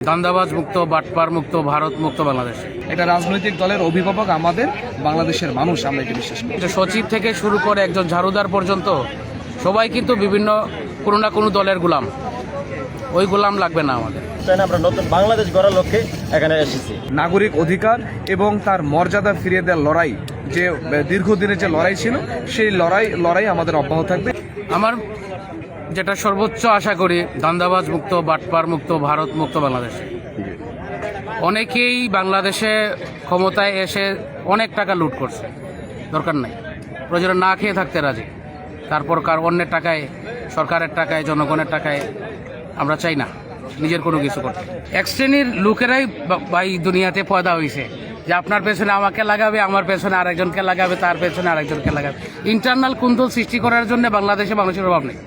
দান্দাবাজ মুক্ত, বাটপার মুক্ত, ভারত মুক্ত বাংলাদেশ। একটা রাজনৈতিক দলের অভিভাবক আমাদের বাংলাদেশের মানুষ, আমরা এটা বিশ্বাস করি। সচিব থেকে শুরু করে একজন ঝাড়ুদার পর্যন্ত সবাই কিন্তু বিভিন্ন কোনো না কোনো দলের গোলাম। ওই গোলাম লাগবে না আমাদের। আমরা নতুন বাংলাদেশ গড়ার লক্ষ্যে এখানে এসেছি। নাগরিক অধিকার এবং তার মর্যাদা ফিরিয়ে দেওয়ার লড়াই, যে দীর্ঘদিনের যে লড়াই ছিল, সেই লড়াই আমাদের অব্যাহত থাকবে। আমার যেটা সর্বোচ্চ আশা করি, দান্দাবাজ মুক্ত, বাটপার মুক্ত, ভারত মুক্ত বাংলাদেশ। অনেকেই বাংলাদেশে ক্ষমতায় এসে অনেক টাকা লুট করছে, দরকার নাই। প্রয়োজনে না খেয়ে থাকতে রাজি, তারপর অন্যের টাকায়, সরকারের টাকায়, জনগণের টাকায় আমরা চাই না নিজের কোনো কিছু করতে। এক শ্রেণীর লোকেরাই ভাই দুনিয়াতে পয়দা হয়েছে যে আপনার পেছনে আমাকে লাগাবে, আমার পেছনে আরেকজনকে লাগাবে, তার পেছনে আরেকজনকে লাগাবে। ইন্টারনাল কুন্দল সৃষ্টি করার জন্য বাংলাদেশে মানুষের অভাব নেই।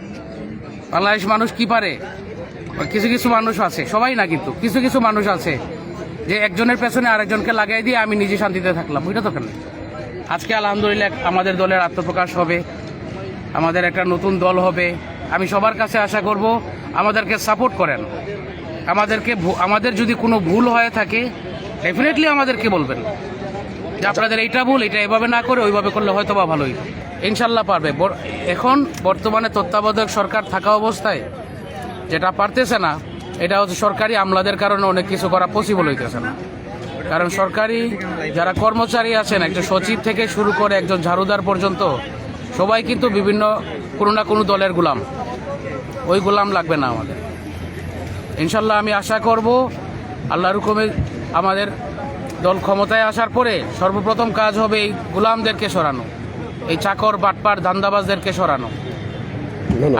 বাংলাদেশ মানুষ কি পারে, কিছু কিছু মানুষ আছে, সবাই না কিন্তু কিছু কিছু মানুষ আছে যে একজনের পেছনে আরেকজনকে লাগাই দিয়ে আমি নিজে শান্তিতে থাকলাম। ওইটা তো কেন? আজকে আলহামদুলিল্লাহ আমাদের দলের আত্মপ্রকাশ হবে, আমাদের একটা নতুন দল হবে। আমি সবার কাছে আশা করব আমাদেরকে সাপোর্ট করেন। আমাদের যদি কোনো ভুল হয়ে থাকে ডেফিনেটলি আমাদেরকে বলবেন যে আপনাদের এইটা ভুল, এটা এভাবে না করে ওইভাবে করলে হয়তো বা ভালোই। ইনশাল্লাহ পারবে। এখন বর্তমানে তত্ত্বাবধায়ক সরকার থাকা অবস্থায় যেটা পারতেছে না, এটা হচ্ছে সরকারি আমলাদের কারণে অনেক কিছু করা পসিবল হইতেছে না। কারণ সরকারি যারা কর্মচারী আছেন, একজন সচিব থেকে শুরু করে একজন ঝাড়ুদার পর্যন্ত সবাই কিন্তু বিভিন্ন কোনো না কোনো দলের গোলাম। ওই গোলাম লাগবে না আমাদের। ইনশাল্লাহ আমি আশা করব আল্লাহর হুকুমে আমাদের দল ক্ষমতায় আসার পরে সর্বপ্রথম কাজ হবে এই গোলামদেরকে সরানো, এই চাকর বাটপার ধান্দাবাজদেরকে সরানো।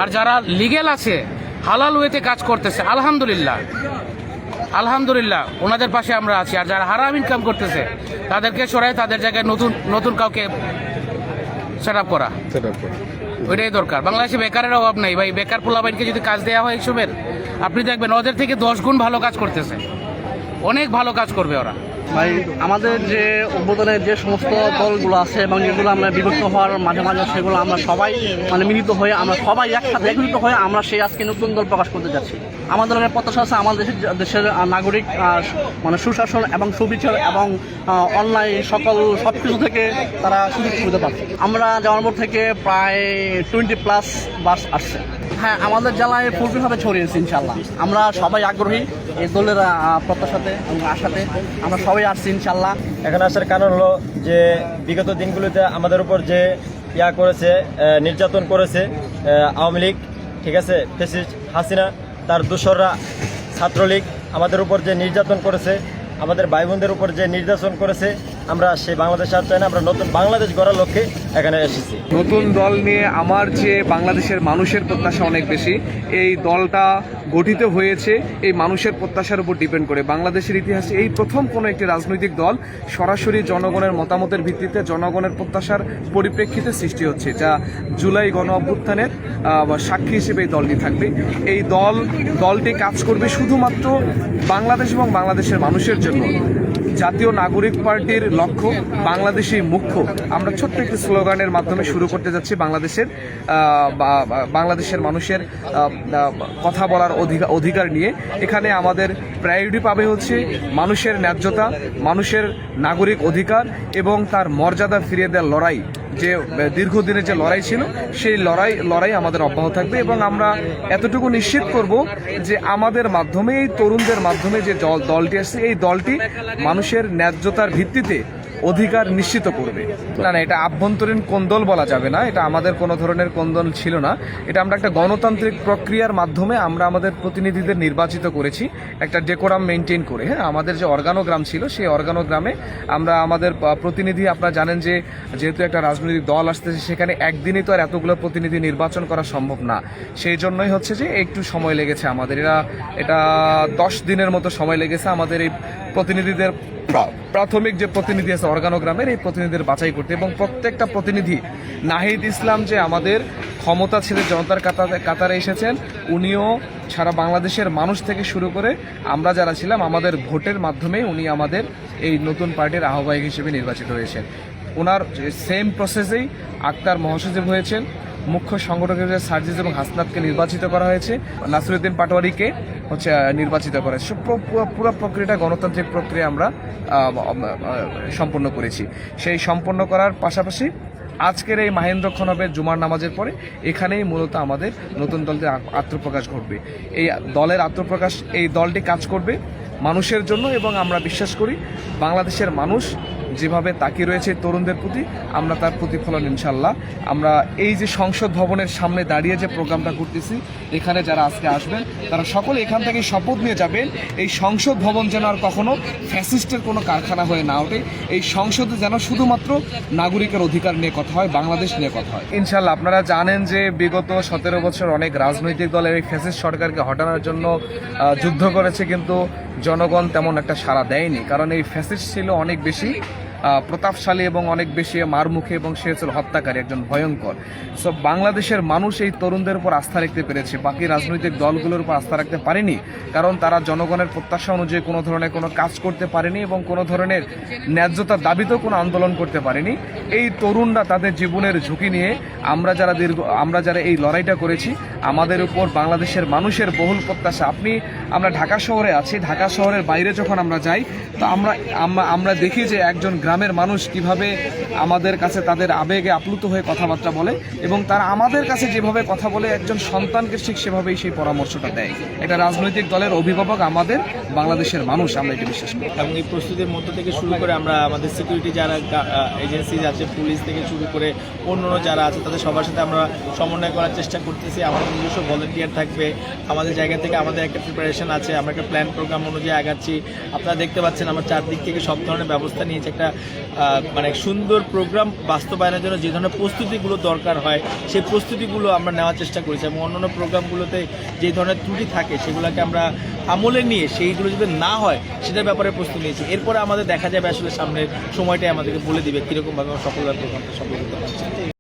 আর যারা লিগেল আছে, হালাল ওয়েতে কাজ করতেছে, আলহামদুলিল্লাহ ওনাদের পাশে আমরা আছি। আর যারা হারাম ইনকাম করতেছে তাদেরকে সরাই তাদের জায়গায় নতুন কাউকে সেট আপ করা, ওইটাই দরকার। বাংলাদেশে বেকারের অভাব নেই ভাই। বেকার পোলাবাইনকে যদি কাজ দেওয়া হয় এইসবের, আপনি দেখবেন ওদের থেকে 10 গুণ ভালো কাজ করতেছে, অনেক ভালো কাজ করবে ওরা। ভাই আমাদের যে উদ্বোধনের যে সমস্ত দলগুলো আছে এবং যেগুলো আমরা বিভক্ত হওয়ার মাঝে মাঝে, সেগুলো আমরা সবাই মিলিত হয়ে, আমরা সবাই একসাথে একত্রিত হয়ে আমরা সেই আজকে নতুন দল প্রকাশ করতে যাচ্ছি। আমাদের দলের প্রত্যাশা আছে আমাদের দেশের নাগরিক সুশাসন এবং সুবিচার এবং অনলাইন সব কিছু থেকে তারা সুযোগ সুবিধা পাচ্ছে। আমরা জামালপুর থেকে প্রায় 20+ বাস আসছে। হ্যাঁ, আমাদের জেলায় পুরোপুরিভাবে ছড়িয়েছে ইনশাল্লাহ। আমরা সবাই আগ্রহী এই দলের প্রত্যাশাতে এবং আশাতে আমরা সবাই আসছি ইনশাল্লাহ। এখানে আসার কারণ হলো যে বিগত দিনগুলোতে আমাদের উপর যে করেছে, নির্যাতন করেছে আওয়ামী লীগ, ঠিক আছে, ফ্যাসিস্ট হাসিনা, তার দোসররা ছাত্রলীগ, আমাদের উপর যে নির্যাতন করেছে, আমাদের ভাই বোনদের উপর যে নির্যাতন করেছে, আমরা সেই বাংলাদেশ আর চাই না। আমরা নতুন বাংলাদেশ গড়ার লক্ষ্যে এখানে এসেছি। নতুন দল নিয়ে আমার যে বাংলাদেশের মানুষের প্রত্যাশা অনেক বেশি। এই দলটা গঠিত হয়েছে এই মানুষের প্রত্যাশার উপর ডিপেন্ড করে। বাংলাদেশের ইতিহাসে এই প্রথম কোনো একটি রাজনৈতিক দল সরাসরি জনগণের মতামতের ভিত্তিতে, জনগণের প্রত্যাশার পরিপ্রেক্ষিতে সৃষ্টি হচ্ছে, যা জুলাই গণ অভ্যুত্থানের সাক্ষী হিসেবে এই দলটি থাকবে। এই দলটি কাজ করবে শুধুমাত্র বাংলাদেশ এবং বাংলাদেশের মানুষের জন্য। জাতীয় নাগরিক পার্টির লক্ষ্য বাংলাদেশই মুখ্য। আমরা ছোট্ট একটি স্লোগানের মাধ্যমে শুরু করতে যাচ্ছি। বাংলাদেশের মানুষের কথা বলার অধিকার নিয়ে। এখানে আমাদের প্রায়োরিটি পাবে হচ্ছে মানুষের ন্যায্যতা, মানুষের নাগরিক অধিকার এবং তার মর্যাদা ফিরিয়ে দেওয়ার লড়াই, যে দীর্ঘদিনের যে লড়াই ছিল, সেই লড়াই আমাদের অব্যাহত থাকবে। এবং আমরা এতটুকু নিশ্চিত করব যে আমাদের মাধ্যমে, এই তরুণদের মাধ্যমে যে দলটি আসছে, এই দলটি মানুষের ন্যায্যতার ভিত্তিতে অধিকার নিশ্চিত করবে। না, এটা আভ্যন্তরীণ কোন্দল বলা যাবে না। এটা আমাদের কোনো ধরনের কোন্দল ছিল না। এটা আমরা একটা গণতান্ত্রিক প্রক্রিয়ার মাধ্যমে আমরা আমাদের প্রতিনিধিদের নির্বাচিত করেছি, একটা ডেকোরাম মেনটেন করে। হ্যাঁ, আমাদের যে অর্গানোগ্রাম ছিল, সেই অর্গানোগ্রামে আমরা আমাদের প্রতিনিধি, আপনারা জানেন যে যেহেতু একটা রাজনৈতিক দল আসতেছে, সেখানে একদিনই তো আর এতগুলো প্রতিনিধি নির্বাচন করা সম্ভব না। সেই জন্যই হচ্ছে যে একটু সময় লেগেছে আমাদের। এটা 10 দিনের মতো সময় লেগেছে আমাদের এই প্রতিনিধিদের, প্রাথমিক যে প্রতিনিধি আছে অর্গানোগ্রামের, এই প্রতিনিধিদের বাছাই করতে। এবং প্রত্যেকটা প্রতিনিধি, নাহিদ ইসলাম যে আমাদের ক্ষমতা ছেড়ে জনতার কাতারে এসেছেন, উনিও সারা বাংলাদেশের মানুষ থেকে শুরু করে আমরা যারা ছিলাম, আমাদের ভোটের মাধ্যমে উনি আমাদের এই নতুন পার্টির আহ্বায়ক হিসেবে নির্বাচিত হয়েছেন। ওনার সেম প্রসেসেই আক্তার মহাসচিব হয়েছেন, মুখ্য সংগঠক হিসেবে সার্জিস এবং হাসনাতকে নির্বাচিত করা হয়েছে, নাসিরউদ্দিন পাটোয়ারিকে নির্বাচিত করা হয়েছে। পুরো প্রক্রিয়াটা গণতান্ত্রিক প্রক্রিয়া আমরা সম্পন্ন করেছি। সেই সম্পন্ন করার পাশাপাশি আজকের এই মাহেন্দ্রক্ষণবের জুমার নামাজের পরে এখানেই মূলত আমাদের নতুন দলটির আত্মপ্রকাশ ঘটবে। এই দলের আত্মপ্রকাশ, এই দলটি কাজ করবে মানুষের জন্য, এবং আমরা বিশ্বাস করি বাংলাদেশের মানুষ যেভাবে তাকিয়ে রয়েছে তরুণদের প্রতি, আমরা তার প্রতিফলন ইনশাল্লাহ আমরা এই যে সংসদ ভবনের সামনে দাঁড়িয়ে যে প্রোগ্রামটা করতেছি, এখানে যারা আজকে আসবেন তারা সকলে এখান থেকে শপথ নিয়ে যাবেন এই সংসদ ভবন যেন আর কখনো ফ্যাসিস্টের কোনো কারখানা হয়ে না ওঠে, এই সংসদে যেন শুধুমাত্র নাগরিকের অধিকার নিয়ে কথা হয়, বাংলাদেশ নিয়ে কথা হয় ইনশাল্লাহ। আপনারা জানেন যে বিগত 17 বছর অনেক রাজনৈতিক দলের এই ফ্যাসিস্ট সরকারকে হটানোর জন্য যুদ্ধ করেছে, কিন্তু জনগণ তেমন একটা সাড়া দেয়নি, কারণ এই ফ্যাসিস্ট ছিল অনেক বেশি প্রতাপশালী এবং অনেক বেশি মারমুখী, এবং সে ছিল হত্যাকারী, একজন ভয়ঙ্কর। সো বাংলাদেশের মানুষ এই তরুণদের উপর আস্থা রাখতে পেরেছে, বাকি রাজনৈতিক দলগুলোর উপর আস্থা রাখতে পারেনি, কারণ তারা জনগণের প্রত্যাশা অনুযায়ী কোনো ধরনের কোনো কাজ করতে পারেনি এবং কোনো ধরনের ন্যায্যতার দাবিতেও কোনো আন্দোলন করতে পারেনি। এই তরুণরা তাদের জীবনের ঝুঁকি নিয়ে আমরা যারা এই লড়াইটা করেছি, আমাদের উপর বাংলাদেশের মানুষের বহুল প্রত্যাশা। আমরা ঢাকা শহরে আছি, ঢাকা শহরের বাইরে যখন আমরা যাই তো আমরা দেখি যে একজন গ্রামের মানুষ কিভাবে আমাদের কাছে তাদের আবেগে আপ্লুত হয়ে কথাবার্তা বলে, এবং তারা আমাদের কাছে যেভাবে কথা বলে একজন সন্তানকে ঠিক সেভাবেই সেই পরামর্শটা দেয়। এটা রাজনৈতিক দলের অভিভাবক আমাদের বাংলাদেশের মানুষ, আমরা এটা বিশ্বাস করি। এবং এই প্রস্তুতির মধ্য থেকে শুরু করে আমরা আমাদের সিকিউরিটি যারা এজেন্সি আছে, পুলিশ থেকে শুরু করে অন্য যারা আছে, তাদের সবার সাথে আমরা সমন্বয় করার চেষ্টা করতেছি। আমাদের নিজস্ব ভলেন্টিয়ার থাকবে, আমাদের জায়গা থেকে আমাদের একটা প্রিপারেশন আছে, আমরা একটা প্ল্যান প্রোগ্রাম অনুযায়ী আগাচ্ছি। আপনারা দেখতে পাচ্ছেন আমরা চারদিক থেকে সব ধরনের ব্যবস্থা নিয়েছি। একটা মানে সুন্দর প্রোগ্রাম বাস্তবায়নের জন্য যে ধরনের প্রস্তুতিগুলো দরকার হয়, সেই প্রস্তুতিগুলো আমরা নেওয়ার চেষ্টা করেছি, এবং অন্যান্য প্রোগ্রামগুলোতে যে ধরনের ত্রুটি থাকে সেগুলোকে আমরা আমলে নিয়ে সেইগুলো যদি না হয় সেটার ব্যাপারে প্রস্তুতি নিয়েছি। এরপরে আমাদের দেখা যাবে আসলে সামনের সময়টাই আমাদেরকে বলে দিবে কীরকমভাবে সফলভাবে প্রোগ্রামটা সফল করতে পারছি।